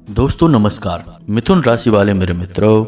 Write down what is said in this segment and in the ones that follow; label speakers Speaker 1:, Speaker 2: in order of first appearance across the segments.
Speaker 1: दोस्तों नमस्कार। मिथुन राशि वाले मेरे मित्रों,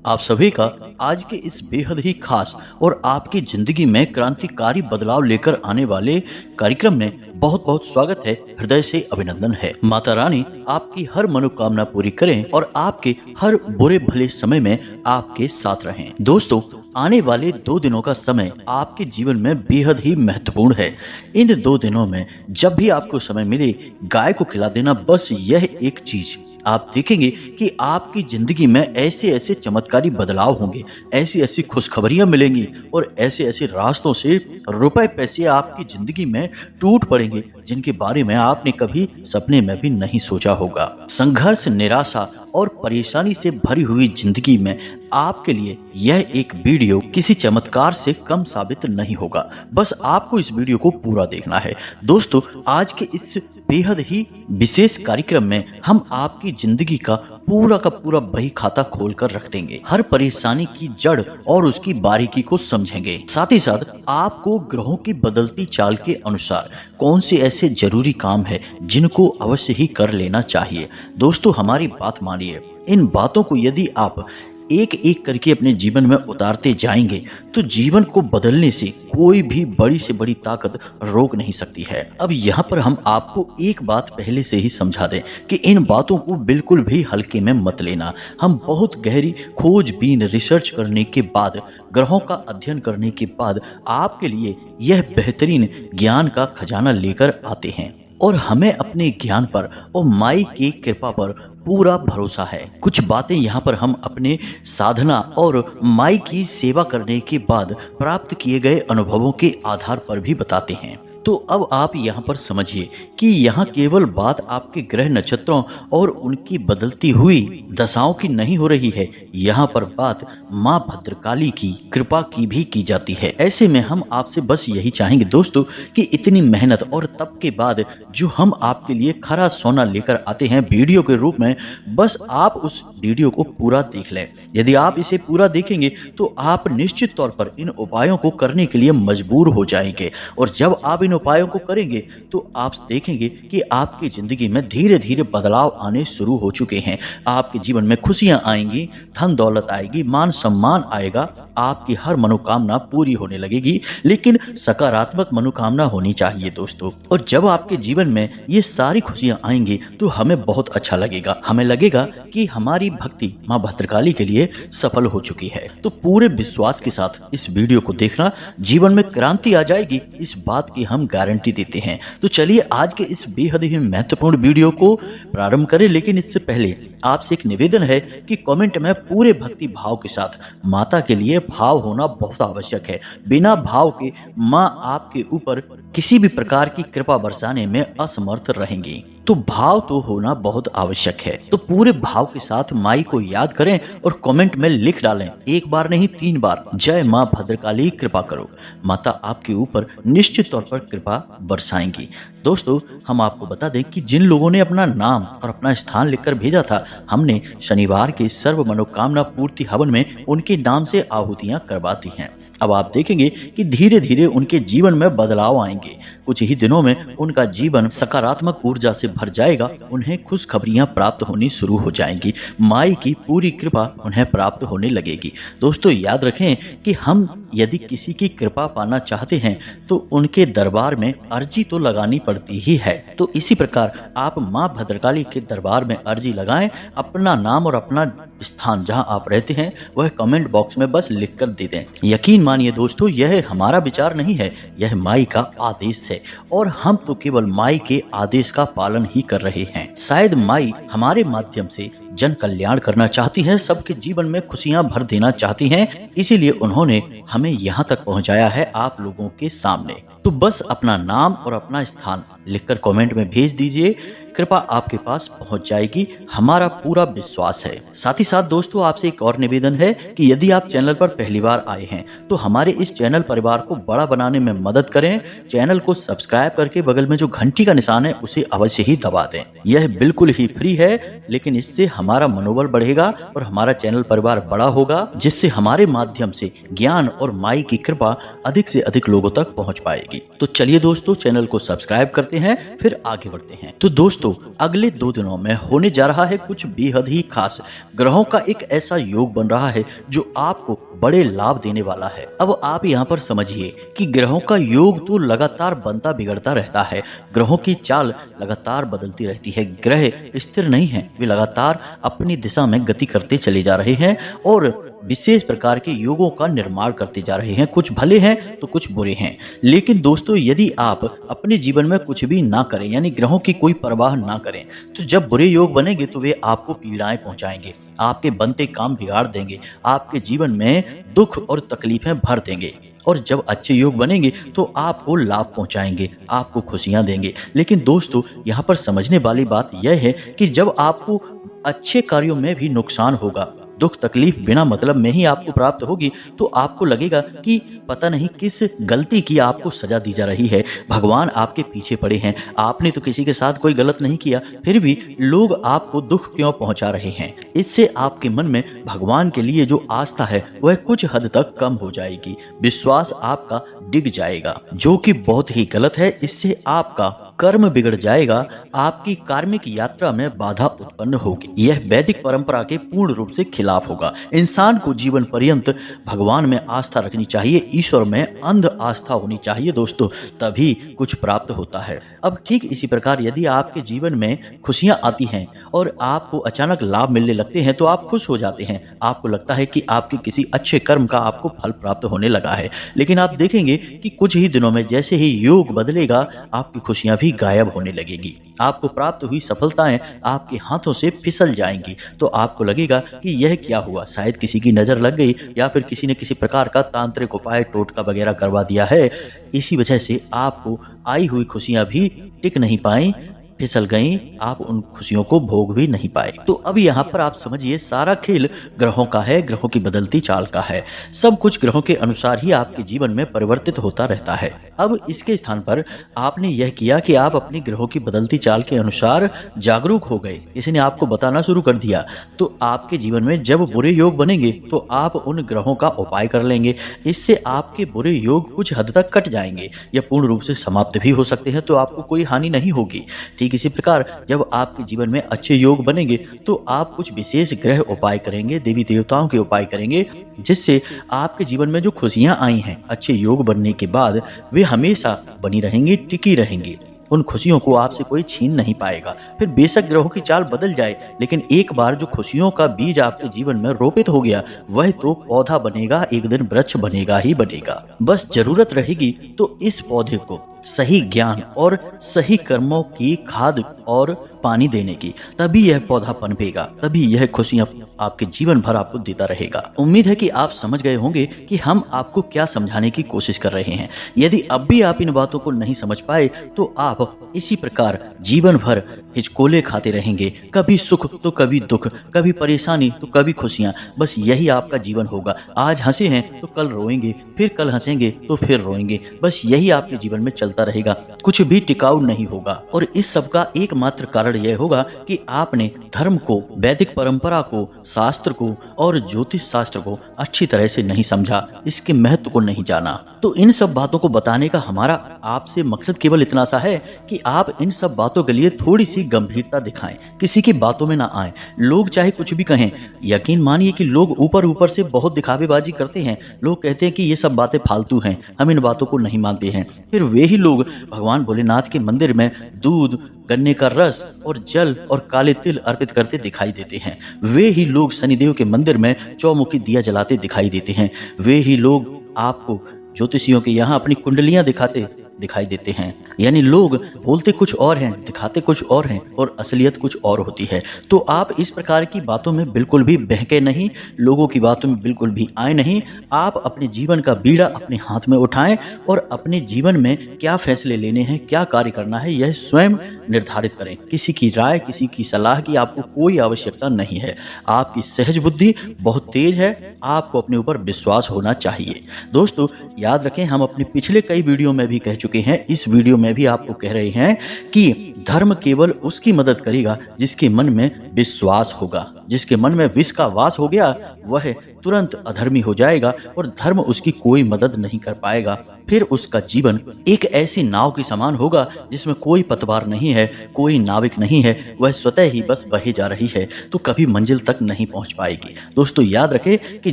Speaker 1: आप सभी का आज के इस बेहद ही खास और आपकी जिंदगी में क्रांतिकारी बदलाव लेकर आने वाले कार्यक्रम में बहुत बहुत स्वागत है। हृदय से अभिनंदन है। माता रानी आपकी हर मनोकामना पूरी करें और आपके हर बुरे भले समय में आपके साथ रहें। दोस्तों, आने वाले 2 दिनों का समय आपके जीवन में बेहद ही महत्वपूर्ण है। इन 2 दिनों में जब भी आपको समय मिले, गाय को खिला देना। बस यह एक चीज आप देखेंगे कि आपकी जिंदगी में ऐसे ऐसे चमत्कारी बदलाव होंगे, ऐसी ऐसी खुशखबरियां मिलेंगी और ऐसे ऐसे रास्तों से रुपए पैसे आपकी जिंदगी में टूट पड़ेंगे जिनके बारे में आपने कभी सपने में भी नहीं सोचा होगा। संघर्ष, निराशा और परेशानी से भरी हुई जिंदगी में आपके लिए यह एक वीडियो किसी चमत्कार से कम साबित नहीं होगा। बस आपको इस वीडियो को पूरा देखना है। दोस्तों, आज के इस बेहद ही विशेष कार्यक्रम में हम आपकी जिंदगी का पूरा बही खाता खोल कर रख देंगे। हर परेशानी की जड़ और उसकी बारीकी को समझेंगे। साथ ही साथ आपको ग्रहों की बदलती चाल के अनुसार कौन से ऐसे जरूरी काम है जिनको अवश्य ही कर लेना चाहिए। दोस्तों, हमारी बात मानिए। इन बातों को यदि आप एक एक करके अपने जीवन में उतारते जाएंगे तो जीवन को बदलने से कोई भी बड़ी से बड़ी ताकत रोक नहीं सकती है। अब यहाँ पर हम आपको एक बात पहले से ही समझा दें कि इन बातों को बिल्कुल भी हल्के में मत लेना। हम बहुत गहरी खोजबीन रिसर्च करने के बाद, ग्रहों का अध्ययन करने के बाद आपके लिए यह बेहतरीन ज्ञान का खजाना लेकर आते हैं और हमें अपने ज्ञान पर और माई की कृपा पर पूरा भरोसा है। कुछ बातें यहाँ पर हम अपने साधना और माई की सेवा करने के बाद प्राप्त किए गए अनुभवों के आधार पर भी बताते हैं। तो अब आप यहाँ पर समझिए कि यहाँ केवल बात आपके ग्रह नक्षत्रों और उनकी बदलती हुई दशाओं की नहीं हो रही है। यहाँ पर बात माँ भद्रकाली की कृपा की भी की जाती है। ऐसे में हम आपसे बस यही चाहेंगे दोस्तों कि इतनी मेहनत और तप के बाद जो हम आपके लिए खरा सोना लेकर आते हैं वीडियो के रूप में, बस आप उस वीडियो को पूरा देख लें। यदि आप इसे पूरा देखेंगे तो आप निश्चित तौर पर इन उपायों को करने के लिए मजबूर हो जाएंगे और जब आप इन उपायों को करेंगे तो आप देखेंगे कि आपकी जिंदगी में धीरे धीरे बदलाव आने शुरू हो चुके हैं। आपके जीवन में खुशियां आएंगी, धन दौलत आएगी, मान सम्मान आएगा, आपकी हर मनोकामना पूरी होने लगेगी। लेकिन सकारात्मक मनोकामना होनी चाहिए दोस्तों। और जब आपके जीवन में ये सारी खुशियां आएंगी तो हमें बहुत अच्छा लगेगा। हमें लगेगा कि हमारी भक्ति माँ भद्रकाली के लिए सफल हो चुकी है। तो पूरे विश्वास के साथ इस वीडियो को देखना, जीवन में क्रांति आ जाएगी, इस बात की हम गारंटी देते हैं। तो चलिए आज के इस बेहद ही महत्वपूर्ण वीडियो को प्रारंभ करें। लेकिन इससे पहले आपसे एक निवेदन है कि कमेंट में पूरे भक्ति भाव के साथ माता के लिए भाव होना बहुत आवश्यक है। बिना भाव के माँ आपके ऊपर किसी भी प्रकार की कृपा बरसाने में असमर्थ रहेंगी। तो भाव तो होना बहुत आवश्यक है। तो पूरे भाव के साथ माई को याद करें और कमेंट में लिख डालें, एक बार नहीं 3 बार, जय माँ भद्रकाली कृपा करो। माता आपके ऊपर निश्चित तौर पर कृपा बरसाएंगी। दोस्तों, हम आपको बता दें कि जिन लोगों ने अपना नाम और अपना स्थान लिखकर भेजा था, हमने शनिवार के सर्व मनोकामना पूर्ति हवन में उनके नाम से आहुतियां करवाती हैं। अब आप देखेंगे कि धीरे धीरे उनके जीवन में बदलाव आएंगे। कुछ ही दिनों में उनका जीवन सकारात्मक ऊर्जा से भर जाएगा। उन्हें खुशखबरियां प्राप्त होनी शुरू हो जाएंगी। माई की पूरी कृपा उन्हें प्राप्त होने लगेगी। दोस्तों, याद रखें कि हम यदि किसी की कृपा पाना चाहते हैं तो उनके दरबार में अर्जी तो लगानी पड़ती ही है। तो इसी प्रकार आप माँ भद्रकाली के दरबार में अर्जी लगाएं। अपना नाम और अपना स्थान जहां आप रहते हैं वह कमेंट बॉक्स में बस लिख कर दे दें। यकीन मानिए दोस्तों, यह हमारा विचार नहीं है, यह माई का आदेश है और हम तो केवल माई के आदेश का पालन ही कर रहे हैं। शायद माई हमारे माध्यम से जन कल्याण करना चाहती है, सबके जीवन में खुशियां भर देना चाहती हैं, इसीलिए उन्होंने हमें यहाँ तक पहुँचाया है आप लोगों के सामने। तो बस अपना नाम और अपना स्थान लिखकर कमेंट में भेज दीजिए, कृपा आपके पास पहुंच जाएगी, हमारा पूरा विश्वास है। साथ ही साथ दोस्तों, आपसे एक और निवेदन है कि यदि आप चैनल पर पहली बार आए हैं तो हमारे इस चैनल परिवार को बड़ा बनाने में मदद करें। चैनल को सब्सक्राइब करके बगल में जो घंटी का निशान है उसे अवश्य ही दबा दें। यह बिल्कुल ही फ्री है, लेकिन इससे हमारा मनोबल बढ़ेगा और हमारा चैनल परिवार बड़ा होगा, जिससे हमारे माध्यम से ज्ञान और माई की कृपा अधिक से अधिक लोगों तक पहुंच पाएगी। तो चलिए दोस्तों, चैनल को सब्सक्राइब करते हैं, फिर आगे बढ़ते हैं। तो दोस्तों, दोस्तों अगले 2 दिनों में होने जा रहा है कुछ बेहद ही खास। ग्रहों का एक ऐसा योग बन रहा है जो आपको बड़े लाभ देने वाला है। अब आप यहाँ पर समझिए कि ग्रहों का योग तो लगातार बनता बिगड़ता रहता है। ग्रहों की चाल लगातार बदलती रहती है। ग्रह स्थिर नहीं है, वे लगातार अपनी दिशा में गति करते चले जा रहे हैं और विशेष प्रकार के योगों का निर्माण करते जा रहे हैं। कुछ भले हैं तो कुछ बुरे हैं। लेकिन दोस्तों यदि आप अपने जीवन में कुछ भी ना करें, यानी ग्रहों की कोई परवाह ना करें, तो जब बुरे योग बनेंगे तो वे आपको पीड़ाएं पहुंचाएंगे, आपके बनते काम बिगाड़ देंगे, आपके जीवन में दुख और तकलीफें भर देंगे। और जब अच्छे योग बनेंगे तो आपको लाभ पहुंचाएंगे, आपको खुशियां देंगे। लेकिन दोस्तों यहाँ पर समझने वाली बात यह है कि जब आपको अच्छे कार्यों में भी नुकसान होगा, दुख तकलीफ बिना मतलब में ही आपको प्राप्त होगी, तो आपको लगेगा कि पता नहीं किस गलती की आपको सजा दी जा रही है। भगवान आपके पीछे पड़े हैं, आपने तो किसी के साथ कोई गलत नहीं किया, फिर भी लोग आपको दुख क्यों पहुंचा रहे हैं। इससे आपके मन में भगवान के लिए जो आस्था है वह कुछ हद तक कम हो जाएगी, विश्वास आपका डिग जाएगा, जो कि बहुत ही गलत है। इससे आपका कर्म बिगड़ जाएगा, आपकी कार्मिक यात्रा में बाधा उत्पन्न होगी। यह वैदिक परंपरा के पूर्ण रूप से खिलाफ होगा। इंसान को जीवन पर्यंत भगवान में आस्था रखनी चाहिए, ईश्वर में अंध आस्था होनी चाहिए दोस्तों, तभी कुछ प्राप्त होता है। अब ठीक इसी प्रकार यदि आपके जीवन में खुशियां आती हैं और आपको अचानक लाभ मिलने लगते हैं तो आप खुश हो जाते हैं। आपको लगता है कि आपके किसी अच्छे कर्म का आपको फल प्राप्त होने लगा है। लेकिन आप देखेंगे कि कुछ ही दिनों में जैसे ही योग बदलेगा, आपकी खुशियां भी गायब होने लगेगी। आपको प्राप्त हुई सफलताएं आपके हाथों से फिसल जाएंगी। तो आपको लगेगा कि यह क्या हुआ, शायद किसी की नजर लग गई या फिर किसी ने किसी प्रकार का तांत्रिक उपाय टोटका वगैरह करवा दिया है। इसी वजह से आपको आई हुई खुशियां भी टिक नहीं पाई, फिसल गई, आप उन खुशियों को भोग भी नहीं पाए। तो अब यहाँ पर आप समझिए सारा खेल ग्रहों का है, ग्रहों की बदलती चाल का है। सब कुछ ग्रहों के अनुसार ही आपके जीवन में परिवर्तित होता रहता है। अब इसके स्थान पर आपने यह किया कि आप अपनी ग्रहों की बदलती चाल के अनुसार जागरूक हो गए, किसी ने आपको बताना शुरू कर दिया। तो आपके जीवन में जब बुरे योग बनेंगे तो आप उन ग्रहों का उपाय कर लेंगे। इससे आपके बुरे योग कुछ हद तक कट जाएंगे या पूर्ण रूप से समाप्त भी हो सकते हैं, तो आपको कोई हानि नहीं होगी। ठीक इसी प्रकार जब आपके जीवन में अच्छे योग बनेंगे तो आप कुछ विशेष ग्रह उपाय करेंगे, देवी देवताओं के उपाय करेंगे, जिससे आपके जीवन में जो खुशियां आई हैं अच्छे योग बनने के बाद, वे हमेशा बनी रहेंगी, टिकी रहेंगी। उन खुशियों को आपसे कोई छीन नहीं पाएगा। फिर बेशक ग्रहों की चाल बदल जाए, लेकिन एक बार जो खुशियों का बीज आपके जीवन में रोपित हो गया, वह तो पौधा बनेगा, एक दिन वृक्ष बनेगा ही बनेगा। बस जरूरत रहेगी तो इस पौधे को सही ज्ञान और सही कर्मों की खाद और पानी देने की, तभी यह पौधा पनपेगा, तभी यह खुशियां आपके जीवन भर आपको देता रहेगा। उम्मीद है कि आप समझ गए होंगे कि हम आपको क्या समझाने की कोशिश कर रहे हैं। यदि अब भी आप इन बातों को नहीं समझ पाए तो आप इसी प्रकार जीवन भर हिचकोले खाते रहेंगे, कभी सुख तो कभी दुख, कभी परेशानी तो कभी खुशियां। बस यही आपका जीवन होगा। आज हंसे हैं तो कल रोएंगे, फिर कल हंसेंगे तो फिर रोएंगे। बस यही आपके जीवन में चलता रहेगा, कुछ भी टिकाऊ नहीं होगा। और इस सब का एकमात्र कारण यह होगा कि आपने धर्म को, वैदिक परंपरा को, शास्त्र को और ज्योतिष शास्त्र को अच्छी तरह से नहीं समझा, इसके महत्व को नहीं जाना। तो इन सब बातों को बताने का हमारा आपसे मकसद केवल इतना सा है कि आप इन सब बातों के लिए थोड़ी सी गंभीरता दिखाएं, किसी की बातों में ना आए। लोग चाहे कुछ भी कहें, यकीन मानिए कि लोग ऊपर ऊपर से बहुत दिखावेबाजी करते हैं। लोग कहते हैं कि ये सब बातें फालतू हैं, हम इन बातों को नहीं मानते हैं। फिर वे ही लोग भगवान भोलेनाथ के मंदिर में दूध, गन्ने का रस और जल और काले तिल अर्पित करते दिखाई देते हैं। वे ही लोग शनिदेव के मंदिर में चौमुखी दिया जलाते दिखाई देते हैं। वे ही लोग आपको ज्योतिषियों के यहाँ अपनी कुंडलियां दिखाते दिखाई देते हैं। यानी लोग बोलते कुछ और हैं, दिखाते कुछ और हैं और असलियत कुछ और होती है। तो आप इस प्रकार की बातों में बिल्कुल भी बहके नहीं, लोगों की बातों में बिल्कुल भी आए नहीं। आप अपने जीवन का बीड़ा अपने हाथ में उठाएं और अपने जीवन में क्या फैसले लेने हैं, क्या कार्य करना है, यह स्वयं निर्धारित करें। किसी की राय, किसी की सलाह की आपको कोई आवश्यकता नहीं है। आपकी सहज बुद्धि बहुत तेज है, आपको अपने ऊपर विश्वास होना चाहिए। दोस्तों याद रखें, हम अपने पिछले कई वीडियो में भी कह चुके हैं, इस वीडियो में भी आपको कह रहे हैं कि धर्म केवल उसकी मदद करेगा जिसके मन में विश्वास होगा। जिसके मन में विष का वास हो गया वह तुरंत अधर्मी हो जाएगा और धर्म उसकी कोई मदद नहीं कर पाएगा। फिर उसका जीवन एक ऐसी नाव के समान होगा जिसमें कोई पतवार नहीं है, कोई नाविक नहीं है, वह स्वतः ही बस बही जा रही है तो कभी मंजिल तक नहीं पहुंच पाएगी। दोस्तों याद रखें कि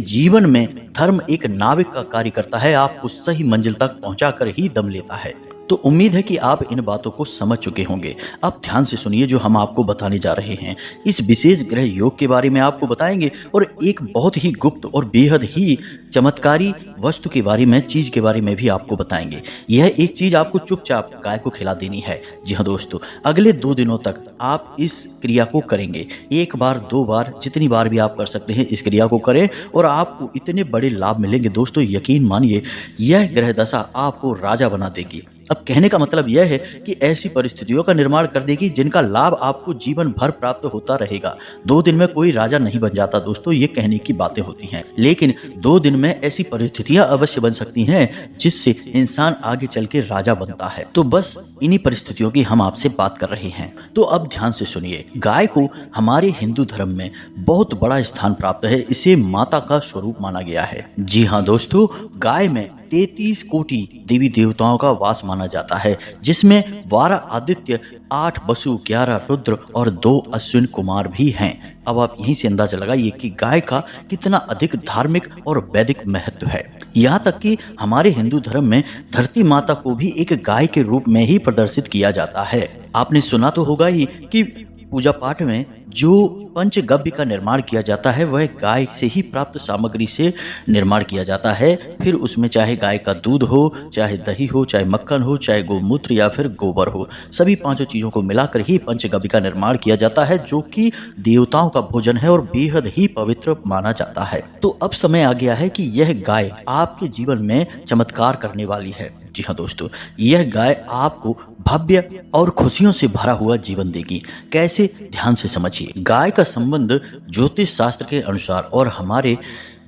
Speaker 1: जीवन में धर्म एक नाविक का कार्य करता है, आपको सही मंजिल तक पहुंचाकर ही दम लेता है। तो उम्मीद है कि आप इन बातों को समझ चुके होंगे। अब ध्यान से सुनिए जो हम आपको बताने जा रहे हैं। इस विशेष ग्रह योग के बारे में आपको बताएंगे और एक बहुत ही गुप्त और बेहद ही चमत्कारी वस्तु के बारे में, चीज के बारे में भी आपको बताएंगे। यह एक चीज आपको चुपचाप गाय को खिला देनी है। जी हाँ दोस्तों, अगले 2 दिनों तक आप इस क्रिया को करेंगे। 1 बार 2 बार जितनी बार भी आप कर सकते हैं इस क्रिया को करें और आपको इतने बड़े लाभ मिलेंगे दोस्तों, यकीन मानिए यह ग्रह दशा आपको राजा बना देगी। अब कहने का मतलब यह है कि ऐसी परिस्थितियों का निर्माण कर देगी जिनका लाभ आपको जीवन भर प्राप्त होता रहेगा। 2 दिन में कोई राजा नहीं बन जाता दोस्तों, ये कहने की बातें होती हैं, लेकिन 2 दिन में ऐसी परिस्थितियां अवश्य बन सकती हैं जिससे इंसान आगे चल के राजा बनता है। तो बस इन्हीं परिस्थितियों की हम आपसे बात कर रहे हैं। तो अब ध्यान से सुनिए, गाय को हमारे हिंदू धर्म में बहुत बड़ा स्थान प्राप्त है। इसे माता का स्वरूप माना गया है। जी हाँ दोस्तों, गाय में 33 कोटि देवी देवताओं का वास माना जाता है, जिसमें 12 आदित्य, 8 वसु, 11 रुद्र और 2 अश्विन कुमार भी हैं। अब आप यहीं से अंदाजा लगाइए कि गाय का कितना अधिक धार्मिक और वैदिक महत्व है। यहाँ तक कि हमारे हिंदू धर्म में धरती माता को भी एक गाय के रूप में ही प्रदर्शित किया जाता है। आपने सुना तो होगा ही कि पूजा पाठ में जो पंचगव्य का निर्माण किया जाता है वह गाय से ही प्राप्त सामग्री से निर्माण किया जाता है। फिर उसमें चाहे गाय का दूध हो, चाहे दही हो, चाहे मक्खन हो, चाहे गोमूत्र या फिर गोबर हो, सभी 5 चीजों को मिलाकर ही पंचगव्य का निर्माण किया जाता है, जो कि देवताओं का भोजन है और बेहद ही पवित्र माना जाता है। तो अब समय आ गया है कि यह गाय आपके जीवन में चमत्कार करने वाली है। जी हाँ दोस्तों, यह गाय आपको भव्य और खुशियों से भरा हुआ जीवन देगी। कैसे, ध्यान से समझिए। गाय का संबंध ज्योतिष शास्त्र के अनुसार और हमारे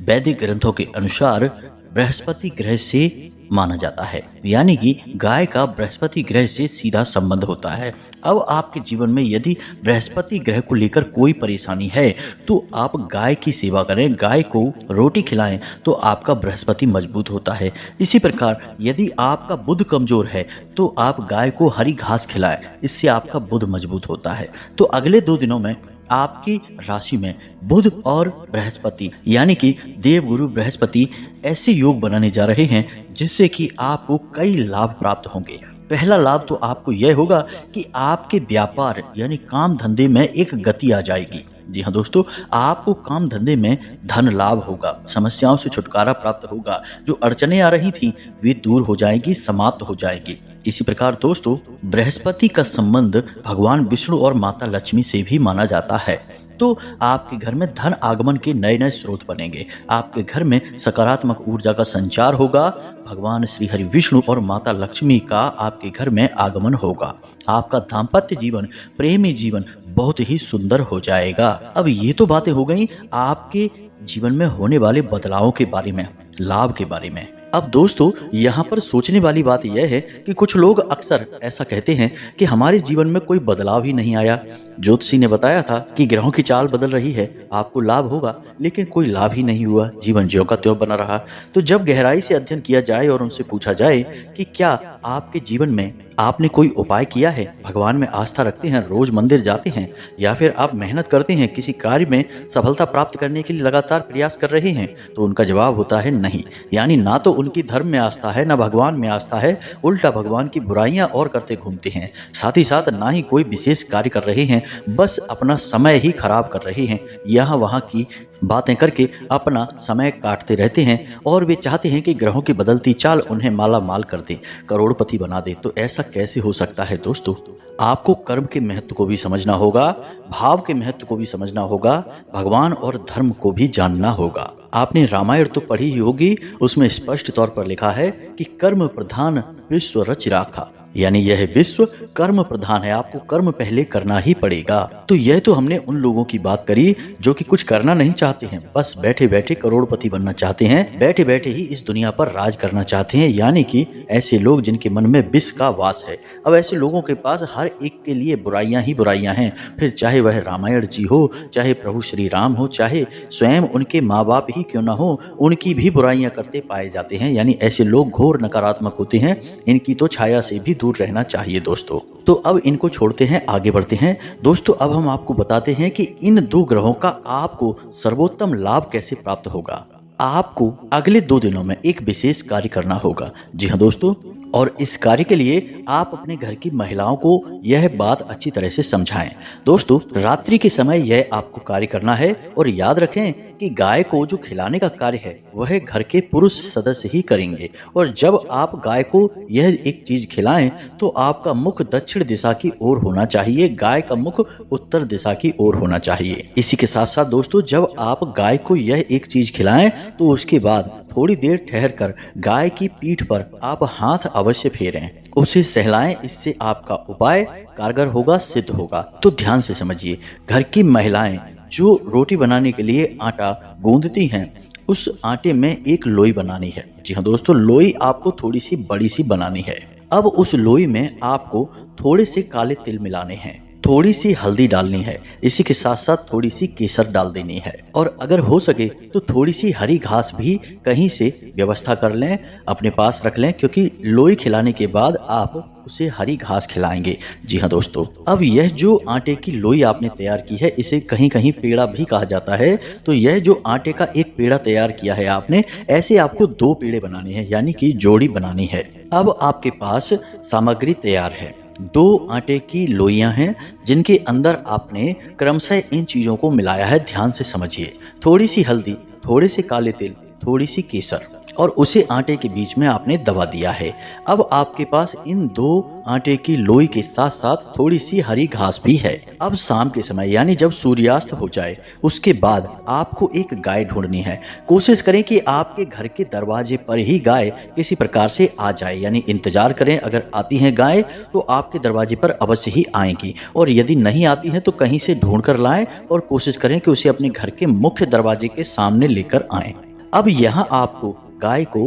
Speaker 1: वैदिक ग्रंथों के अनुसार बृहस्पति ग्रह से माना जाता है, यानी कि गाय का बृहस्पति ग्रह से सीधा संबंध होता है। अब आपके जीवन में यदि बृहस्पति ग्रह को लेकर कोई परेशानी है तो आप गाय की सेवा करें, गाय को रोटी खिलाएं तो आपका बृहस्पति मजबूत होता है। इसी प्रकार यदि आपका बुध कमजोर है तो आप गाय को हरी घास खिलाएं, इससे आपका बुध मजबूत होता है। तो अगले 2 दिनों में आपकी राशि में बुध और बृहस्पति यानी कि देवगुरु बृहस्पति ऐसे योग बनाने जा रहे हैं जिससे कि आपको कई लाभ प्राप्त होंगे। पहला लाभ तो आपको यह होगा कि आपके व्यापार यानी काम धंधे में एक गति आ जाएगी। जी हाँ दोस्तों, आपको काम धंधे में धन लाभ होगा, समस्याओं से छुटकारा प्राप्त होगा, जो अड़चने आ रही थी वे दूर हो जाएंगी, समाप्त हो जाएंगी। इसी प्रकार दोस्तों, बृहस्पति का संबंध भगवान विष्णु और माता लक्ष्मी से भी माना जाता है। तो आपके घर में धन आगमन के नए नए स्रोत बनेंगे, आपके घर में सकारात्मक ऊर्जा का संचार होगा, भगवान श्री हरि विष्णु और माता लक्ष्मी का आपके घर में आगमन होगा। आपका दाम्पत्य जीवन, प्रेमी जीवन बहुत ही सुंदर हो जाएगा। अब ये तो बातें हो गई आपके जीवन में होने वाले बदलावों के बारे में, लाभ के बारे में। अब दोस्तों, यहाँ पर सोचने वाली बात यह है कि कुछ लोग अक्सर ऐसा कहते हैं कि हमारे जीवन में कोई बदलाव ही नहीं आया। ज्योतिषी ने बताया था कि ग्रहों की चाल बदल रही है, आपको लाभ होगा, लेकिन कोई लाभ ही नहीं हुआ, जीवन ज्यों का त्यों बना रहा। तो जब गहराई से अध्ययन किया जाए और उनसे पूछा जाए कि क्या आपके जीवन में आपने कोई उपाय किया है, भगवान में आस्था रखते हैं, रोज मंदिर जाते हैं, या फिर आप मेहनत करते हैं, किसी कार्य में सफलता प्राप्त करने के लिए लगातार प्रयास कर रहे हैं, तो उनका जवाब होता है नहीं। यानी ना तो उनकी धर्म में आस्था है, ना भगवान में आस्था है, उल्टा भगवान की बुराइयां और करते घूमते हैं। साथ ही साथ ना ही कोई विशेष कार्य कर रहे हैं, बस अपना समय ही खराब कर रहे हैं, यहाँ वहाँ की बातें करके अपना समय काटते रहते हैं और वे चाहते हैं कि ग्रहों की बदलती चाल उन्हें माला माल कर दे, करोड़पति बना दे। तो ऐसा कैसे हो सकता है दोस्तों? आपको कर्म के महत्व को भी समझना होगा, भाव के महत्व को भी समझना होगा, भगवान और धर्म को भी जानना होगा। आपने रामायण तो पढ़ी ही होगी, उसमें स्पष्ट तौर पर लिखा है कि कर्म प्रधान विश्व रच राखा, यानी यह विश्व कर्म प्रधान है, आपको कर्म पहले करना ही पड़ेगा। तो यह तो हमने उन लोगों की बात करी जो कि कुछ करना नहीं चाहते हैं, बस बैठे बैठे करोड़पति बनना चाहते हैं, बैठे बैठे ही इस दुनिया पर राज करना चाहते हैं, यानी कि ऐसे लोग जिनके मन में विष का वास है। अब ऐसे लोगों के पास हर एक के लिए बुराइयां ही बुराइयां हैं, फिर चाहे वह रामायण जी हो, चाहे प्रभु श्री राम हो, चाहे स्वयं उनके माँ बाप ही क्यों ना हो, उनकी भी बुराइयां करते पाए जाते हैं। यानी ऐसे लोग घोर नकारात्मक होते हैं, इनकी तो छाया से भी दूर रहना चाहिए दोस्तों। तो अब इनको छोड़ते हैं, आगे बढ़ते हैं दोस्तों। अब हम आपको बताते हैं कि इन 2 ग्रहों का आपको सर्वोत्तम लाभ कैसे प्राप्त होगा। आपको अगले 2 दिनों में एक विशेष कार्य करना होगा। जी हाँ दोस्तों, और इस कार्य के लिए आप अपने घर की महिलाओं को यह बात अच्छी तरह से समझाएं। दोस्तों, रात्रि के समय यह आपको कार्य करना है, और याद रखें कि गाय को जो खिलाने का कार्य है वह घर के पुरुष सदस्य ही करेंगे। और जब आप गाय को यह एक चीज खिलाएं तो आपका मुख दक्षिण दिशा की ओर होना चाहिए, गाय का मुख उत्तर दिशा की ओर होना चाहिए। इसी के साथ साथ दोस्तों, जब आप गाय को यह एक चीज खिलाएं तो उसके बाद थोड़ी देर ठहर कर गाय की पीठ पर आप हाथ अवश्य फेरें, उसे सहलाएं। इससे आपका उपाय कारगर होगा, सिद्ध होगा। तो ध्यान से समझिए, घर की महिलाएं जो रोटी बनाने के लिए आटा गूंदती हैं, उस आटे में एक लोई बनानी है। जी हाँ दोस्तों, लोई आपको थोड़ी सी बड़ी सी बनानी है। अब उस लोई में आपको थोड़े से काले तिल मिलाने हैं, थोड़ी सी हल्दी डालनी है, इसी के साथ साथ थोड़ी सी केसर डाल देनी है, और अगर हो सके तो थोड़ी सी हरी घास भी कहीं से व्यवस्था कर लें, अपने पास रख लें, क्योंकि लोई खिलाने के बाद आप उसे हरी घास खिलाएंगे। जी हाँ दोस्तों, अब यह जो आटे की लोई आपने तैयार की है, इसे कहीं कहीं पेड़ा भी कहा जाता है। तो यह जो आटे का एक पेड़ा तैयार किया है आपने, ऐसे आपको 2 पेड़े बनाने हैं, यानी कि जोड़ी बनानी है। अब आपके पास सामग्री तैयार है, 2 आटे की लोइयां हैं जिनके अंदर आपने क्रमशः इन चीजों को मिलाया है। ध्यान से समझिए, थोड़ी सी हल्दी, थोड़े से काले तिल, थोड़ी सी केसर, और उसे आटे के बीच में आपने दबा दिया है। अब आपके पास इन 2 आटे की लोई के साथ साथ थोड़ी सी हरी घास भी है। अब शाम के समय, यानी जब सूर्यास्त हो जाए, उसके बाद आपको एक गाय ढूंढनी है। कोशिश करें कि आपके घर के दरवाजे पर ही गाय किसी प्रकार से आ जाए, यानी इंतजार करें। अगर आती हैं गाय तो आपके दरवाजे पर अवश्य ही आएंगी, और यदि नहीं आती हैं तो कहीं से ढूंढ कर लाएं, और कोशिश करें कि उसे अपने घर के मुख्य दरवाजे के सामने लेकर आएं। अब यहाँ आपको गाय को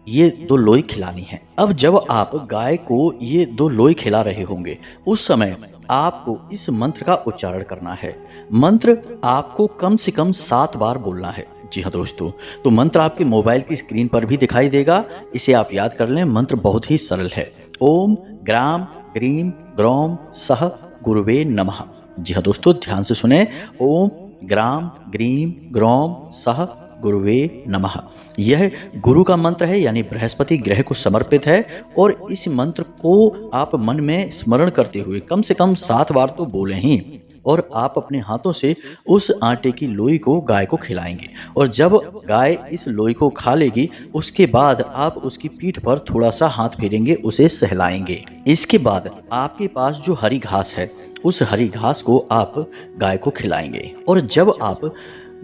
Speaker 1: ये 2 लोई खिलानी है। अब जब आप गाय को ये 2 लोई खिला रहे होंगे, उस समय आपको इस मंत्र का उच्चारण करना है। मंत्र आपको कम से कम 7 बार बोलना है। जी हाँ दोस्तों, तो मंत्र आपके मोबाइल की स्क्रीन पर भी दिखाई देगा, इसे आप याद कर लें। मंत्र बहुत ही सरल है, ओम ग्राम ग्रीम ग्रौम सह गुरुवे नमः। जी हाँ दोस्तों, ध्यान से सुने, ओम ग्राम ग्रीम ग्रौम सह गुरुवे नमः। यह गुरु का मंत्र है, यानी बृहस्पति ग्रह को समर्पित है, और इस मंत्र को आप मन में स्मरण करते हुए कम से कम 7 बार तो बोलें ही, और आप अपने हाथों से उस आटे की लोई को गाय को खिलाएंगे। और जब गाय इस लोई को खा लेगी, उसके बाद आप उसकी पीठ पर थोड़ा सा हाथ फेरेंगे, उसे सहलाएंगे। इसके बाद आपके पास जो हरी घास है, उस हरी घास को आप गाय को खिलाएंगे। और जब आप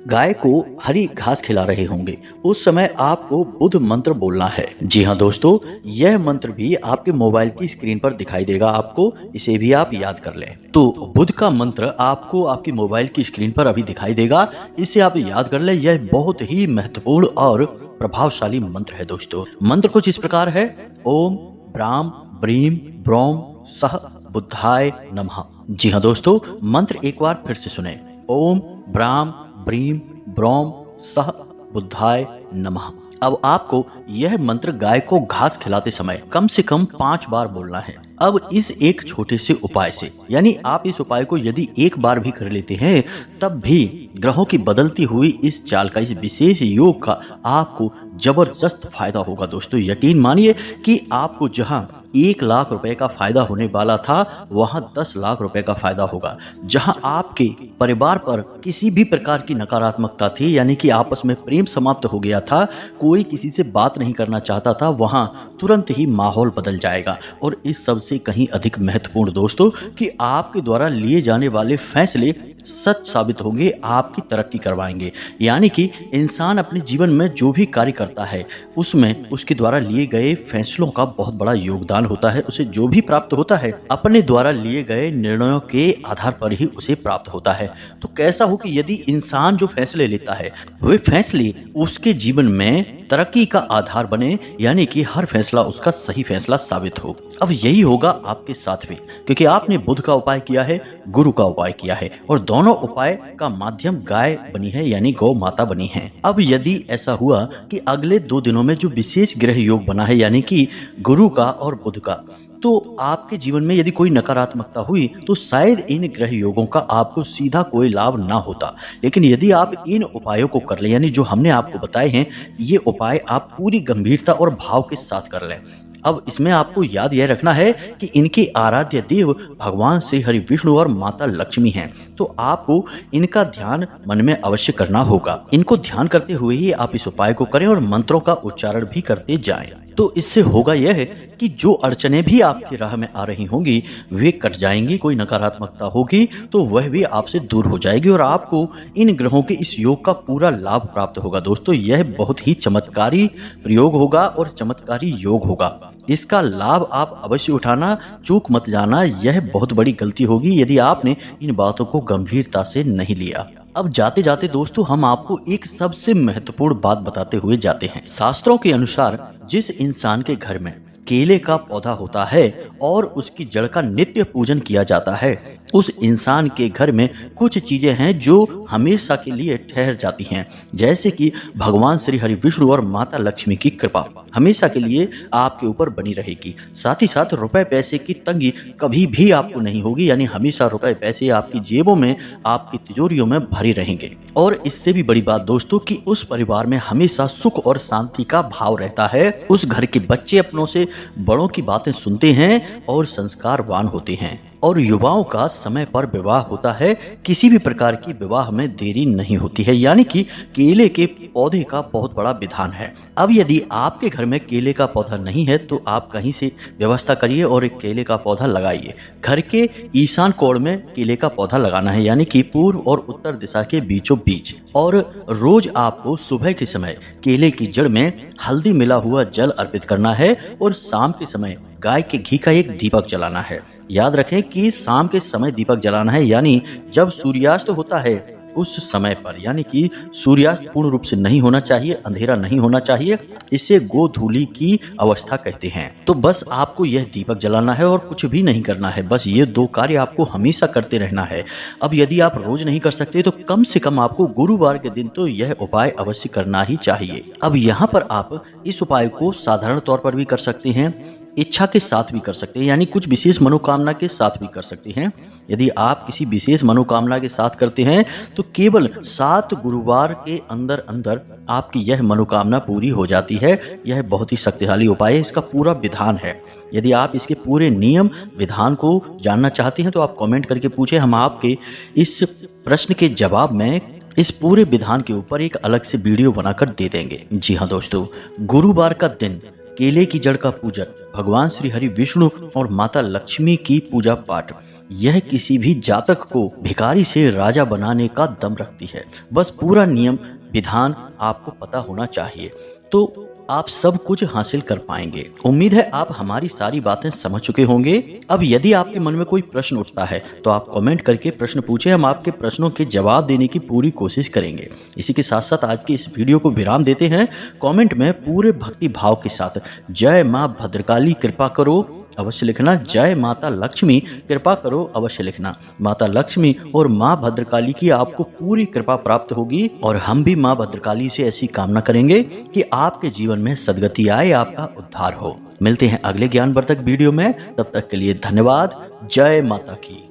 Speaker 1: गाय को हरी घास खिला रहे होंगे, उस समय आपको बुध मंत्र बोलना है। जी हाँ दोस्तों, यह मंत्र भी आपके मोबाइल की स्क्रीन पर दिखाई देगा आपको, इसे भी आप याद कर लें। तो बुध का मंत्र आपको आपकी मोबाइल की स्क्रीन पर अभी दिखाई देगा, इसे आप याद कर लें। यह बहुत ही महत्वपूर्ण और प्रभावशाली मंत्र है दोस्तों। मंत्र कुछ इस प्रकार है, ओम ब्राम ब्रीम ब्रौम सह बुद्धाय नमः। जी हाँ दोस्तों, मंत्र एक बार फिर से सुने, ओम ब्राम ब्रीम ब्रौम सह बुद्धाय नमः। अब आपको यह मंत्र गाय को घास खिलाते समय कम से कम 5 बार बोलना है। अब इस एक छोटे से उपाय से, यानी आप इस उपाय को यदि एक बार भी कर लेते हैं, तब भी ग्रहों की बदलती हुई इस चाल का, इस विशेष योग का आपको जबरदस्त फायदा होगा दोस्तों। यकीन मानिए कि आपको जहां 1 लाख रुपए का फायदा होने वाला था, वहां 10 लाख रुपए का फायदा होगा। जहां आपके परिवार पर किसी भी प्रकार की नकारात्मकता थी, यानी कि आपस में प्रेम समाप्त हो गया था, कोई किसी से बात नहीं करना चाहता था, वहां तुरंत ही माहौल बदल जाएगा। और इस सब से कहीं अधिक महत्वपूर्ण दोस्तों, कि आपके द्वारा लिए जाने वाले फैसले सच साबित होंगे, आपकी तरक्की करवाएंगे। यानी कि इंसान अपने जीवन में जो भी कार्य करता है, उसमें उसके द्वारा लिए गए फैसलों का बहुत बड़ा योगदान होता है। उसे जो भी प्राप्त होता है, अपने द्वारा लिए गए निर्णयों के आधार पर ही उसे प्राप्त होता है। तो कैसा हो कि यदि इंसान जो फैसले लेता है, वे फैसले उसके जीवन में तरक्की का आधार बने, यानी कि हर फैसला उसका सही फैसला साबित हो। अब यही होगा आपके साथ भी, क्योंकि आपने बुध का उपाय किया है, गुरु का उपाय किया है और दोनों उपाय का माध्यम गाय बनी है, यानी गौ माता बनी है। अब यदि ऐसा हुआ कि अगले 2 दिनों में जो विशेष ग्रह योग बना है, यानी कि गुरु का और बुध का, तो आपके जीवन में यदि कोई नकारात्मकता हुई तो शायद इन ग्रह योगों का आपको सीधा कोई लाभ ना होता। लेकिन यदि आप इन उपायों को कर लें, यानी जो हमने आपको बताए हैं, ये उपाय आप पूरी गंभीरता और भाव के साथ कर लें। अब इसमें आपको याद यह रखना है कि इनके आराध्य देव भगवान श्री हरि विष्णु और माता लक्ष्मी हैं, तो आपको इनका ध्यान मन में अवश्य करना होगा। इनको ध्यान करते हुए ही आप इस उपाय को करें और मंत्रों का उच्चारण भी करते जाएं। तो इससे होगा यह कि जो अड़चने भी आपकी राह में आ रही होंगी वे कट जाएंगी, कोई नकारात्मकता होगी तो वह भी आपसे दूर हो जाएगी और आपको इन ग्रहों के इस योग का पूरा लाभ प्राप्त होगा। दोस्तों, यह बहुत ही चमत्कारी प्रयोग होगा और चमत्कारी योग होगा। इसका लाभ आप अवश्य उठाना, चूक मत जाना। यह बहुत बड़ी गलती होगी यदि आपने इन बातों को गंभीरता से नहीं लिया। अब जाते जाते दोस्तों, हम आपको एक सबसे महत्वपूर्ण बात बताते हुए जाते हैं। शास्त्रों के अनुसार जिस इंसान के घर में केले का पौधा होता है और उसकी जड़ का नित्य पूजन किया जाता है, उस इंसान के घर में कुछ चीजें हैं जो हमेशा के लिए ठहर जाती हैं, जैसे कि भगवान श्री हरि विष्णु और माता लक्ष्मी की कृपा हमेशा के लिए आपके ऊपर बनी रहेगी। साथ ही साथ रुपए पैसे की तंगी कभी भी आपको नहीं होगी, यानी हमेशा रुपए पैसे आपकी जेबों में, आपकी तिजोरियों में भरे रहेंगे। और इससे भी बड़ी बात दोस्तों कि उस परिवार में हमेशा सुख और शांति का भाव रहता है। उस घर के बच्चे अपनों से बड़ों की बातें सुनते हैं और संस्कारवान होते हैं और युवाओं का समय पर विवाह होता है। किसी भी प्रकार की विवाह में देरी नहीं होती है, यानी कि केले के पौधे का बहुत बड़ा विधान है। अब यदि आपके घर में केले का पौधा नहीं है तो आप कहीं से व्यवस्था करिए और एक केले का पौधा लगाइए। घर के ईशान कोण में केले का पौधा लगाना है, यानी कि पूर्व और उत्तर दिशा के बीचों बीच। और रोज आपको सुबह के समय केले की जड़ में हल्दी मिला हुआ जल अर्पित करना है और शाम के समय गाय के घी का एक दीपक जलाना है। याद रखें कि शाम के समय दीपक जलाना है, यानी जब सूर्यास्त होता है उस समय पर, यानी कि सूर्यास्त पूर्ण रूप से नहीं होना चाहिए, अंधेरा नहीं होना चाहिए। इसे गोधूली की अवस्था कहते हैं। तो बस आपको यह दीपक जलाना है और कुछ भी नहीं करना है। बस ये 2 कार्य आपको हमेशा करते रहना है। अब यदि आप रोज नहीं कर सकते तो कम से कम आपको गुरुवार के दिन तो यह उपाय अवश्य करना ही चाहिए। अब यहाँ पर आप इस उपाय को साधारण तौर पर भी कर सकते हैं, इच्छा के साथ भी कर सकते हैं, यानी कुछ विशेष मनोकामना के साथ भी कर सकते हैं। यदि आप किसी विशेष मनोकामना के साथ करते हैं तो केवल 7 गुरुवार के अंदर अंदर आपकी यह मनोकामना पूरी हो जाती है। यह बहुत ही शक्तिशाली उपाय है, इसका पूरा विधान है। यदि आप इसके पूरे नियम विधान को जानना चाहते हैं तो आप कमेंट करके पूछें, हम आपके इस प्रश्न के जवाब में इस पूरे विधान के ऊपर एक अलग से वीडियो बनाकर दे देंगे। जी हाँ दोस्तों, गुरुवार का दिन केले की जड़ का पूजन, भगवान श्री हरि विष्णु और माता लक्ष्मी की पूजा पाठ, यह किसी भी जातक को भिखारी से राजा बनाने का दम रखती है। बस पूरा नियम विधान आपको पता होना चाहिए, तो आप सब कुछ हासिल कर पाएंगे। उम्मीद है आप हमारी सारी बातें समझ चुके होंगे। अब यदि आपके मन में कोई प्रश्न उठता है तो आप कमेंट करके प्रश्न पूछें, हम आपके प्रश्नों के जवाब देने की पूरी कोशिश करेंगे। इसी के साथ साथ आज की इस वीडियो को विराम देते हैं। कमेंट में पूरे भक्ति भाव के साथ जय माँ भद्रकाली कृपा करो अवश्य लिखना, जय माता लक्ष्मी कृपा करो अवश्य लिखना। माता लक्ष्मी और माँ भद्रकाली की आपको पूरी कृपा प्राप्त होगी और हम भी माँ भद्रकाली से ऐसी कामना करेंगे कि आपके जीवन में सद्गति आए, आपका उद्धार हो। मिलते हैं अगले ज्ञानवर्धक वीडियो में, तब तक के लिए धन्यवाद। जय माता की।